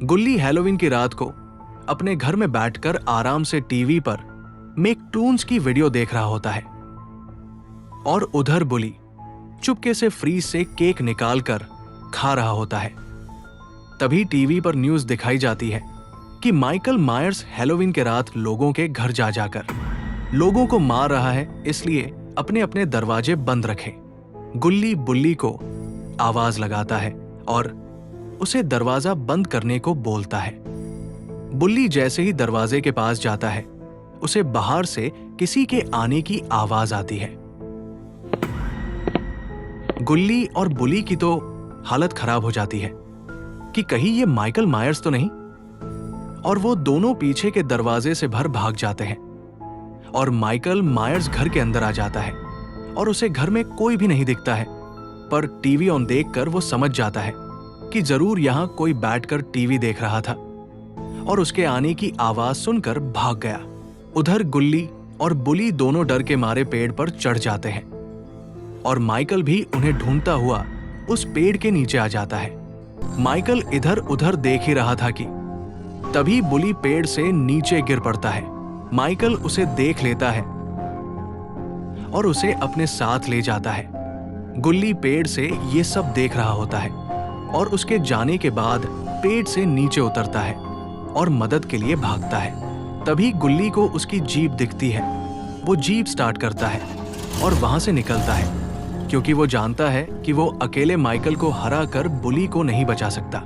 गुल्ली हैलोवीन की रात को अपने घर में बैठकर आराम से टीवी पर मेकटून्स की वीडियो देख रहा होता है और उधर बुली चुपके से फ्रीज से केक निकालकर खा रहा होता है। तभी टीवी पर न्यूज दिखाई जाती है कि माइकल मायर्स हैलोवीन के रात लोगों के घर जा जाकर लोगों को मार रहा है, इसलिए अपने अपने दरवाजे बंद रखें। गुल्ली बुल्ली को आवाज लगाता है और उसे दरवाजा बंद करने को बोलता है। बुल्ली जैसे ही दरवाजे के पास जाता है, उसे बाहर से किसी के आने की आवाज आती है। गुल्ली और बुली की तो हालत खराब हो जाती है कि कहीं ये माइकल मायर्स तो नहीं, और वो दोनों पीछे के दरवाजे से भर भाग जाते हैं और माइकल मायर्स घर के अंदर आ जाता है और उसे घर में कोई भी नहीं दिखता है। पर टीवी ऑन देखकर वो समझ जाता है कि जरूर यहां कोई बैठकर टीवी देख रहा था और उसके आने की आवाज सुनकर भाग गया। उधर गुल्ली और बुली दोनों डर के मारे पेड़ पर चढ़ जाते हैं और माइकल भी उन्हें ढूंढता हुआ उस पेड़ के नीचे आ जाता है। माइकल इधर उधर देख ही रहा था कि तभी बुली पेड़ से नीचे गिर पड़ता है। माइकल उसे देख लेता है और उसे अपने साथ ले जाता है। गुल्ली पेड़ से ये सब देख रहा होता है और उसके जाने के बाद पेड़ से नीचे उतरता है और मदद के लिए भागता है। तभी गुल्ली को उसकी जीप दिखती है। वो जीप स्टार्ट करता है और वहां से निकलता है, क्योंकि वो जानता है कि वो अकेले माइकल को हरा कर बुली को नहीं बचा सकता।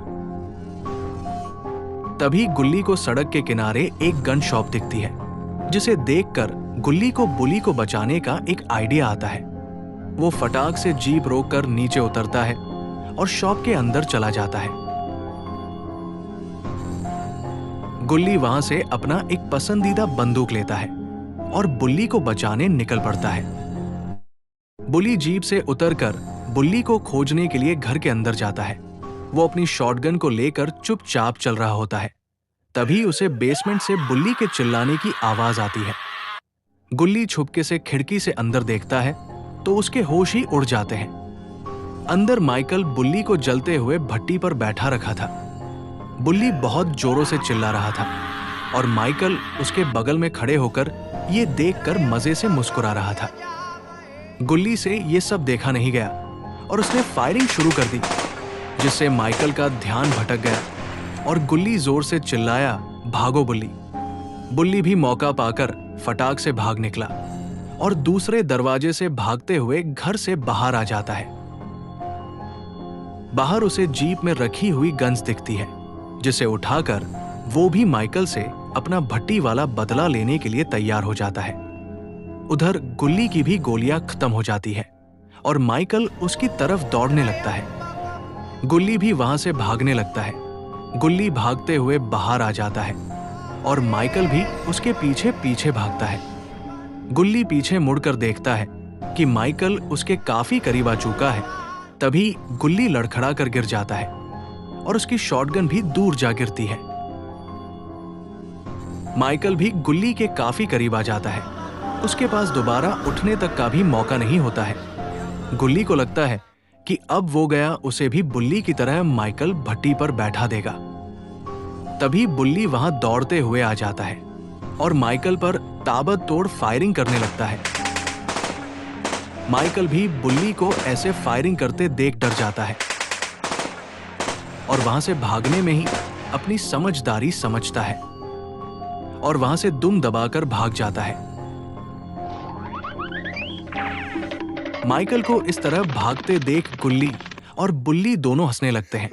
तभी गुल्ली को सड़क के किनारे एक गन शॉप दिखती है, जिसे देखकर गुल्ली को बुली को बचाने का एक आइडिया आता है। वो फटाक से जीप रोककर नीचे उतरता है और शॉप के अंदर चला जाता है। गुल्ली वहां से अपना एक पसंदीदा बंदूक लेता है और बुल्ली को बचाने निकल पड़ता है। बुली जीप से उतरकर बुल्ली को खोजने के लिए घर के अंदर जाता है। वो अपनी शॉटगन को लेकर चुपचाप चल रहा होता है। तभी उसे बेसमेंट से बुल्ली के चिल्लाने की आवाज आती है। गुल्ली छुपके से खिड़की से अंदर देखता है तो उसके होश ही उड़ जाते हैं। अंदर माइकल बुल्ली को जलते हुए भट्टी पर बैठा रखा था। बुल्ली बहुत जोरों से चिल्ला रहा था और माइकल उसके बगल में खड़े होकर ये देखकर मजे से मुस्कुरा रहा था। गुल्ली से ये सब देखा नहीं गया और उसने फायरिंग शुरू कर दी, जिससे माइकल का ध्यान भटक गया और गुल्ली जोर से चिल्लाया, भागो बुल्ली। बुल्ली भी मौका पाकर फटाक से भाग निकला और दूसरे दरवाजे से भागते हुए घर से बाहर आ जाता है। बाहर उसे जीप में रखी हुई गन्स दिखती है, जिसे उठाकर वो भी माइकल से अपना भट्टी वाला बदला लेने के लिए तैयार हो जाता है। उधर गुल्ली की भी गोलियां खत्म हो जाती है और माइकल उसकी तरफ दौड़ने लगता है। गुल्ली भी वहां से भागने लगता है। गुल्ली भागते हुए बाहर आ जाता है और माइकल भी उसके पीछे पीछे भागता है। गुल्ली पीछे मुड़कर देखता है कि माइकल उसके काफी करीब आ चुका है। तभी गुल्ली लड़खड़ा कर गिर जाता है और उसकी शॉटगन भी दूर जा गिरती है। माइकल भी गुल्ली के काफी करीब आ जाता है। उसके पास दोबारा उठने तक का भी मौका नहीं होता है। गुल्ली को लगता है कि अब वो गया, उसे भी बुल्ली की तरह माइकल भट्टी पर बैठा देगा। तभी बुल्ली वहां दौड़ते हुए आ जाता है और माइकल पर ताबड़तोड़ फायरिंग करने लगता है। माइकल भी बुल्ली को ऐसे फायरिंग करते देख डर जाता है और वहां से भागने में ही अपनी समझदारी समझता है और वहां से दुम दबाकर भाग जाता है। माइकल को इस तरह भागते देख गुल्ली और बुल्ली दोनों हंसने लगते हैं